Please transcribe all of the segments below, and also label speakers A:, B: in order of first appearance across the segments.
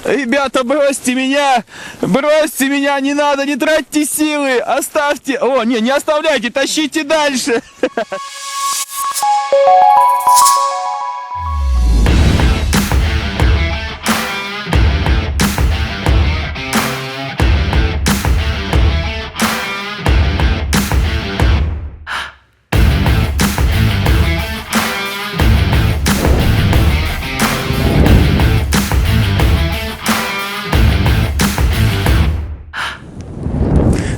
A: Ребята, бросьте меня, не надо, не тратьте силы, оставьте. О, не оставляйте, тащите дальше.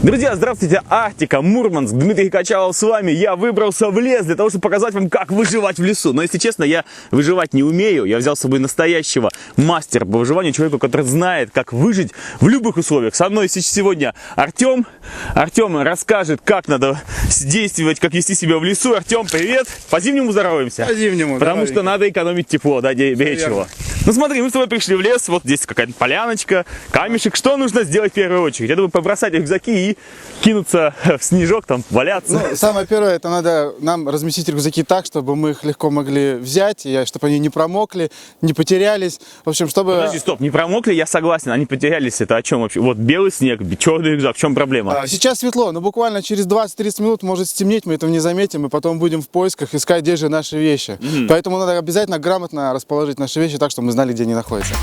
A: Друзья, здравствуйте, Арктика, Мурманск, Дмитрий Качалов с вами. Я выбрался в лес для того, чтобы показать вам, как выживать в лесу. Но, если честно, я выживать не умею. Я взял с собой настоящего мастера по выживанию, человека, который знает, как выжить в любых условиях. Со мной сегодня Артем. Артем расскажет, как надо действовать, как вести себя в лесу. Артем, привет. По-зимнему здороваемся.
B: По-зимнему.
A: Потому что надо экономить тепло, да, беречь его. Ну смотри, мы с тобой пришли в лес, вот здесь какая-то поляночка, камешек. Что нужно сделать в первую очередь? Я думаю, побросать рюкзаки и кинуться в снежок, там, валяться.
B: Ну, самое первое, это надо нам разместить рюкзаки так, чтобы мы их легко могли взять, и чтобы они не промокли, не потерялись. В общем, чтобы...
A: Подожди, стоп, не промокли, я согласен, они потерялись, это о чем вообще? Вот белый снег, черный рюкзак, в чем проблема?
B: Сейчас светло, но буквально через 20-30 минут может стемнеть, мы этого не заметим, и потом будем в поисках искать, где же наши вещи. Поэтому надо обязательно грамотно расположить наши вещи так, чтобы мы знали, где они находятся.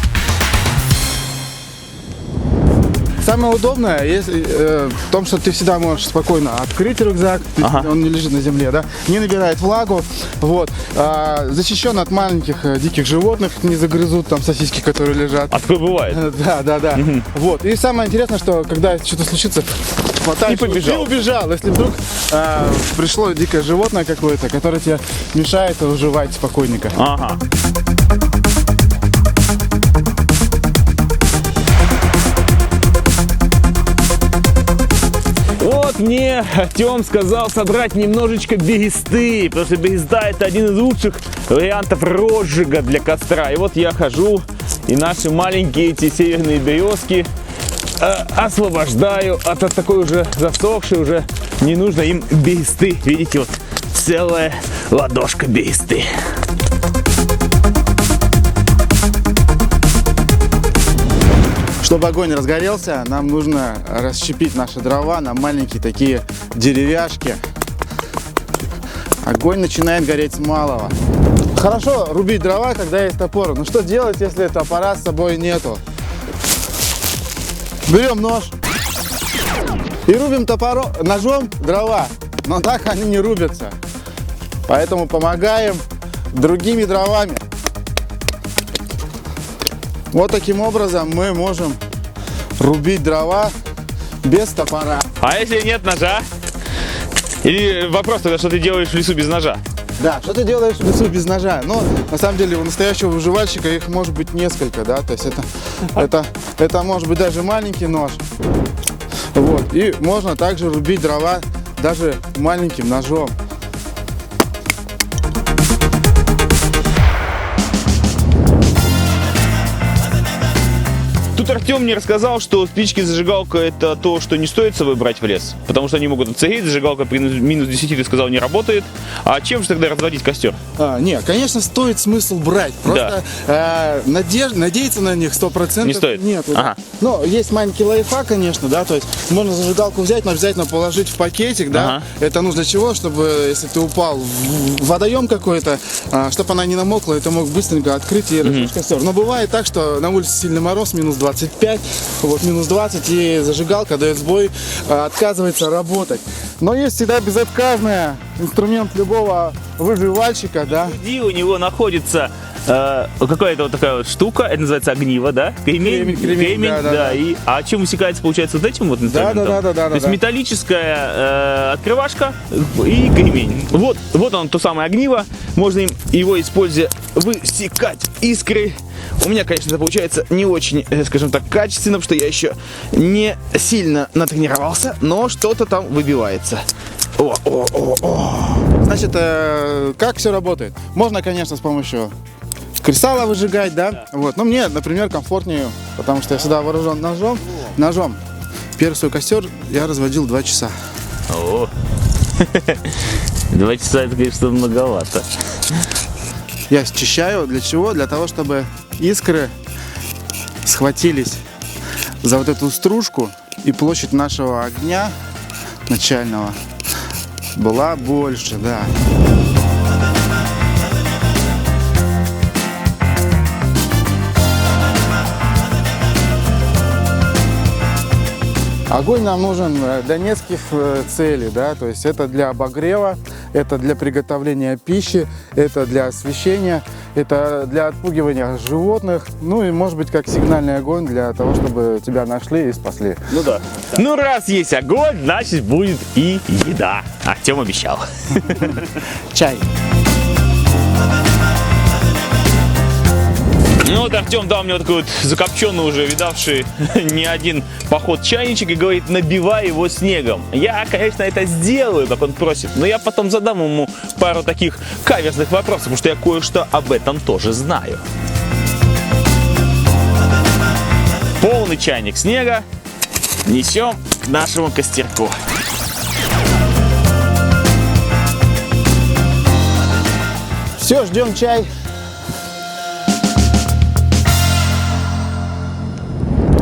B: Самое удобное в том, что ты всегда можешь спокойно открыть рюкзак, он не лежит на земле, да, не набирает влагу, вот, защищен от маленьких диких животных, не загрызут там сосиски, которые лежат.
A: А такое бывает?
B: Да. Вот, и самое интересное, что когда что-то случится, хватаешь и убежал. Если вдруг пришло дикое животное какое-то, которое тебе мешает выживать спокойненько.
A: Ага. Вот мне Артем сказал собрать немножечко бересты, потому что береста — это один из лучших вариантов розжига для костра. И вот я хожу и наши маленькие эти северные березки освобождаю от такой уже засохшей, уже не нужно им бересты. Видите, вот целая ладошка бересты.
B: Чтобы огонь разгорелся, нам нужно расщепить наши дрова на маленькие такие деревяшки. Огонь начинает гореть с малого. Хорошо рубить дрова, когда есть топор. Но что делать, если топора с собой нету? Берем нож и рубим ножом дрова. Но так они не рубятся. Поэтому помогаем другими дровами. Вот таким образом мы можем рубить дрова без топора.
A: А если нет ножа? Или вопрос тогда, что ты делаешь в лесу без ножа?
B: Да, что ты делаешь в лесу без ножа? Ну, на самом деле, у настоящего выживальщика их может быть несколько, да, то есть это может быть даже маленький нож. Вот, и можно также рубить дрова даже маленьким ножом.
A: Тут Артем мне рассказал, что спички и зажигалка — это то, что не стоит с собой брать в лес, потому что они могут отсыреть, зажигалка при минус 10, ты сказал, не работает. А чем же тогда разводить костер?
B: Нет, конечно, стоит смысл брать, просто надеяться на них 100%
A: не стоит.
B: Нет. Ага. Но есть маленький лайфхак, конечно, да, то есть можно зажигалку взять, но обязательно положить в пакетик, да. Это нужно чего? Чтобы, если ты упал в водоем какой-то, чтобы она не намокла, это мог быстренько открыть и разжечь костер. Но бывает так, что на улице сильный мороз, минус 25, вот минус 20, и зажигалка дает сбой, отказывается работать. Но есть всегда безотказный инструмент любого выживальщика, да.
A: Где у него находится какая-то вот такая вот штука, это называется огниво, да? Кремень, да. А чем высекается, получается, вот этим вот инструментом?
B: Да.
A: То есть металлическая открывашка и кремень. Вот он, то самое огниво. Можно его, используя, высекать искры. У меня, конечно, это получается не очень, скажем так, качественно, потому что я еще не сильно натренировался, но что-то там выбивается.
B: Значит, как все работает? Можно, конечно, с помощью кресала выжигать, да? Вот. Но мне, например, комфортнее, потому что я всегда вооружен ножом. Первый свой костер я разводил 2 часа.
A: 2 часа, это, конечно, многовато.
B: Я счищаю. Для чего? Для того, чтобы искры схватились за вот эту стружку, и площадь нашего огня начального была больше, да. Огонь нам нужен для нескольких целей, да, то есть это для обогрева, это для приготовления пищи, это для освещения, это для отпугивания животных, ну и может быть как сигнальный огонь для того, чтобы тебя нашли и спасли.
A: Ну да. Ну раз есть огонь, значит будет и еда. Артем обещал.
B: Чай.
A: Ну вот Артем дал мне вот такой вот закопченный уже, видавший не один поход чайничек и говорит, набивай его снегом. Я, конечно, это сделаю, как он просит, но я потом задам ему пару таких каверзных вопросов, потому что я кое-что об этом тоже знаю. Полный чайник снега несем к нашему костерку.
B: Все, ждем чай.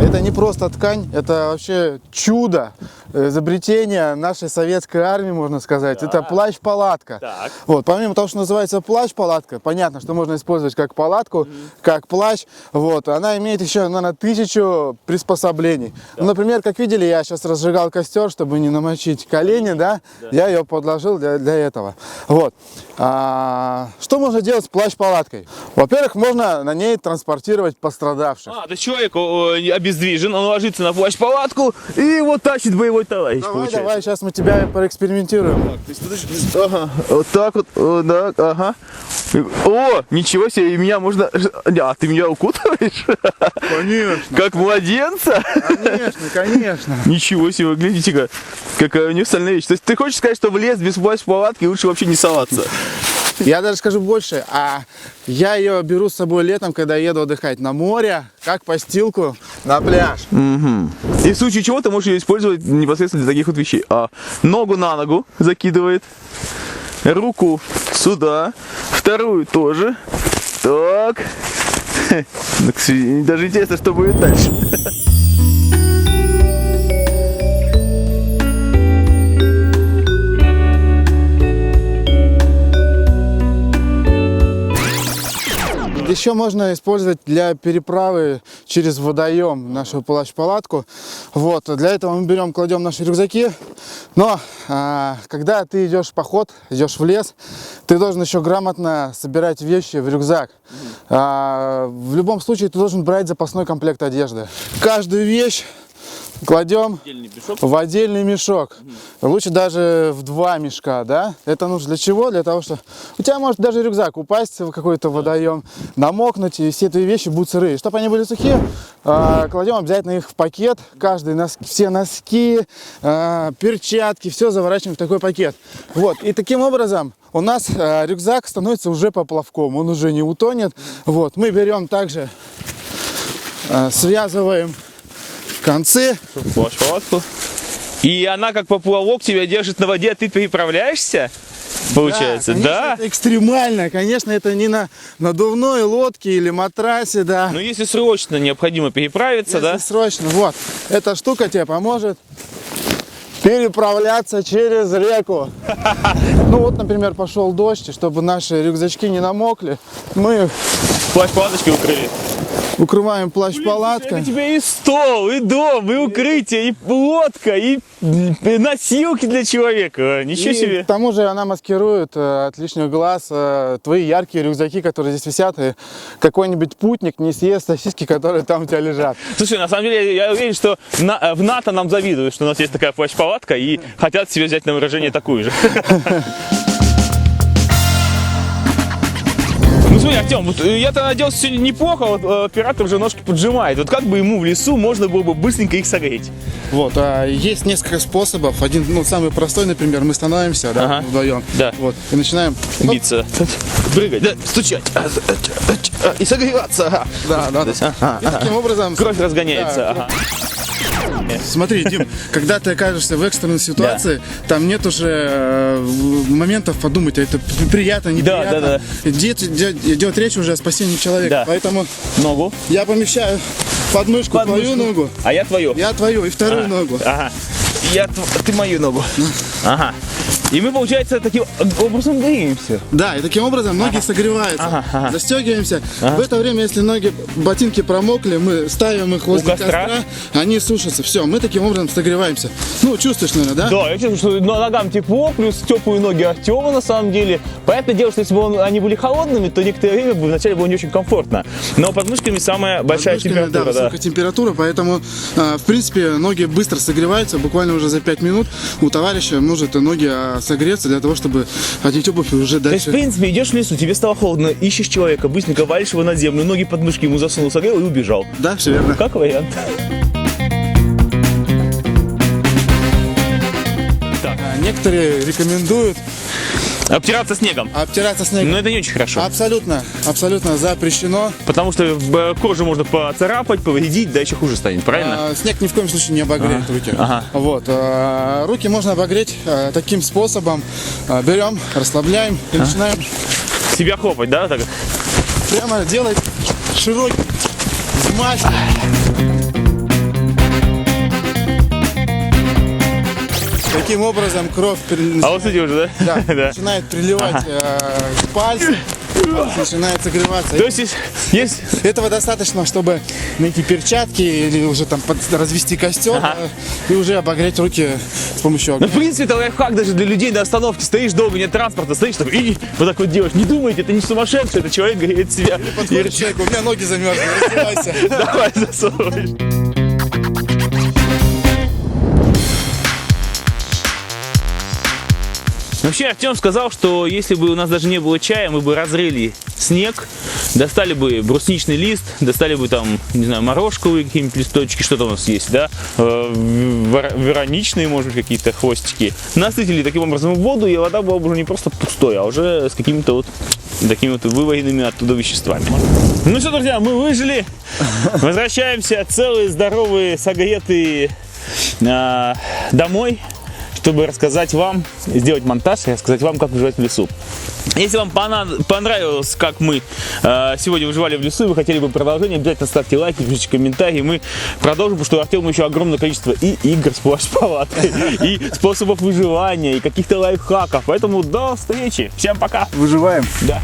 B: Это не просто ткань, это вообще чудо, изобретение нашей советской армии, можно сказать.
A: Да.
B: Это плащ-палатка.
A: Так.
B: Вот, помимо того, что называется плащ-палатка, понятно, что можно использовать как палатку, как плащ. Вот, она имеет еще, наверное, 1000 приспособлений. Ну, например, как видели, я сейчас разжигал костер, чтобы не намочить колени, да? Я ее подложил для этого. Вот. Что можно делать с плащ-палаткой? Во-первых, можно на ней транспортировать пострадавших.
A: То есть человек обездвижен, он ложится на плащ-палатку и его тащит боевой товарищ,
B: Давай, сейчас мы тебя проэкспериментируем.
A: Ага, вот так вот, да, ага. О, ничего себе, и меня можно... А, ты меня укутываешь?
B: Конечно.
A: Как младенца?
B: Конечно, конечно.
A: Ничего себе, глядите-ка, какая универсальная вещь. То есть ты хочешь сказать, что в лес без плащ-палатки лучше вообще не соваться?
B: Я даже скажу больше, я ее беру с собой летом, когда еду отдыхать на море, как постилку на пляж.
A: Угу. И в случае чего ты можешь ее использовать непосредственно для таких вот вещей. Ногу на ногу закидывает, руку сюда, вторую тоже. Так. Даже интересно, что будет дальше.
B: Еще можно использовать для переправы через водоем нашу плащ-палатку. Вот, для этого мы берем, кладем наши рюкзаки. Но когда ты идешь в поход, идешь в лес, ты должен еще грамотно собирать вещи в рюкзак. В любом случае ты должен брать запасной комплект одежды. Каждую вещь кладем в отдельный мешок. Лучше даже в 2 мешка, да? Это нужно для чего? Для того, что у тебя может даже рюкзак упасть в какой-то водоем, намокнуть, и все твои вещи будут сырые. Чтобы они были сухие, кладем обязательно их в пакет. Каждый, все носки, перчатки, все заворачиваем в такой пакет. Вот. И таким образом у нас рюкзак становится уже поплавком, он уже не утонет. Вот. Мы берем также, связываем концы.
A: Плащ-палатку. И она как поплавок тебя держит на воде, а ты переправляешься? Получается,
B: конечно,
A: да?
B: Это экстремально, конечно, это не на надувной лодке или матрасе, да.
A: Но если срочно необходимо переправиться,
B: Если
A: да?
B: срочно, вот, эта штука тебе поможет переправляться через реку. Ну вот, например, пошел дождь, и чтобы наши рюкзачки не намокли, мы
A: Плащ-палаточкой укрыли.
B: укрываем плащ-палаткой.
A: У тебя и стол, и дом, и укрытие, и лодка, и носилки для человека. Ничего
B: И
A: себе.
B: к тому же она маскирует от лишних глаз твои яркие рюкзаки, которые здесь висят, и какой-нибудь путник не съест сосиски, которые там у тебя лежат.
A: Слушай, на самом деле, я уверен, что в НАТО нам завидуют, что у нас есть такая плащ-палатка, и хотят себе взять на выражение такую же. Ну смотри, Артем, вот я-то оделся сегодня неплохо, вот оператор уже ножки поджимает. Вот как бы ему в лесу можно было бы быстренько их согреть?
B: Вот, есть несколько способов. Один, самый простой, например, мы становимся, да,
A: Ага.
B: вдвоем,
A: Да.
B: вот, и начинаем
A: Биться, прыгать, да, стучать и согреваться. Ага.
B: Да. И таким образом...
A: Кровь разгоняется.
B: Да,
A: Ага.
B: Смотри, Дим, когда ты окажешься в экстренной ситуации, там нет уже моментов подумать, это приятно, неприятно.
A: Да.
B: Идет речь уже о спасении человека.
A: Да.
B: Поэтому
A: Ногу.
B: я помещаю подмышку твою ногу,
A: А я твою.
B: я твою и вторую ногу.
A: Ага. Ты мою ногу. Ага. И мы, получается, таким образом двигаемся.
B: Да, и таким образом ноги согреваются. Застегиваемся. В это время, если ботинки промокли, мы ставим их возле
A: костра.
B: костра, они сушатся. Все, мы таким образом согреваемся. Ну, чувствуешь, наверное, да?
A: Да, я чувствую, что ногам тепло, плюс теплые ноги Артема на самом деле. Понятное дело, что если бы они были холодными, то некоторое время вначале было не очень комфортно. Но под мышками самая большая температура.
B: Да, высокая температура, поэтому, в принципе, ноги быстро согреваются. Буквально уже за 5 минут у товарища может ноги согреться для того, чтобы одеть обувь и уже
A: То есть,
B: дальше.
A: в принципе, идешь в лесу, тебе стало холодно, ищешь человека, быстренько валишь его на землю, ноги под мышки ему засунул, согрел и убежал.
B: Да, все верно.
A: Как вариант.
B: Некоторые рекомендуют
A: Обтираться снегом.
B: обтираться снегом.
A: Но это не очень хорошо.
B: Абсолютно, абсолютно запрещено.
A: Потому что кожу можно поцарапать, повредить, да еще хуже станет, правильно?
B: Снег ни в коем случае не обогреет руки. Вот. Руки можно обогреть таким способом. Берем, расслабляем и начинаем
A: Себя хлопать, да? Так?
B: прямо делать широкий взмах. Таким образом кровь
A: А вот смотри уже, да?
B: да, начинает приливать к пальцам, начинает согреваться.
A: То есть
B: Этого достаточно, чтобы найти перчатки или уже там развести костер и уже обогреть руки с помощью
A: Ну,
B: огня.
A: в принципе, это лайфхак даже для людей на остановке. Стоишь долго, нет транспорта, стоишь такой, и вот так вот делаешь. Не думайте, это не сумасшедший, это человек греет себя.
B: Подходит человек, у меня ноги замерзли, раздевайся.
A: Давай засовываешь. Вообще, Артем сказал, что если бы у нас даже не было чая, мы бы разрыли снег, достали бы брусничный лист, достали бы там, не знаю, морожковые какие-нибудь листочки, что-то у нас есть, да, вероничные, может быть, какие-то хвостики. Насытили таким образом в воду, и вода была бы уже не просто пустой, а уже с какими-то вот такими вот вываренными оттуда веществами. Ну что, друзья, мы выжили, возвращаемся целые, здоровые, согретые домой, чтобы рассказать вам, сделать монтаж и рассказать вам, как выживать в лесу. Если вам понравилось, как мы сегодня выживали в лесу, и вы хотели бы продолжение, обязательно ставьте лайки, пишите комментарии. Мы продолжим, потому что у Артема еще огромное количество и игр с плащ-палаткой, и способов выживания, и каких-то лайфхаков. Поэтому до встречи. Всем пока.
B: Выживаем.
A: Да.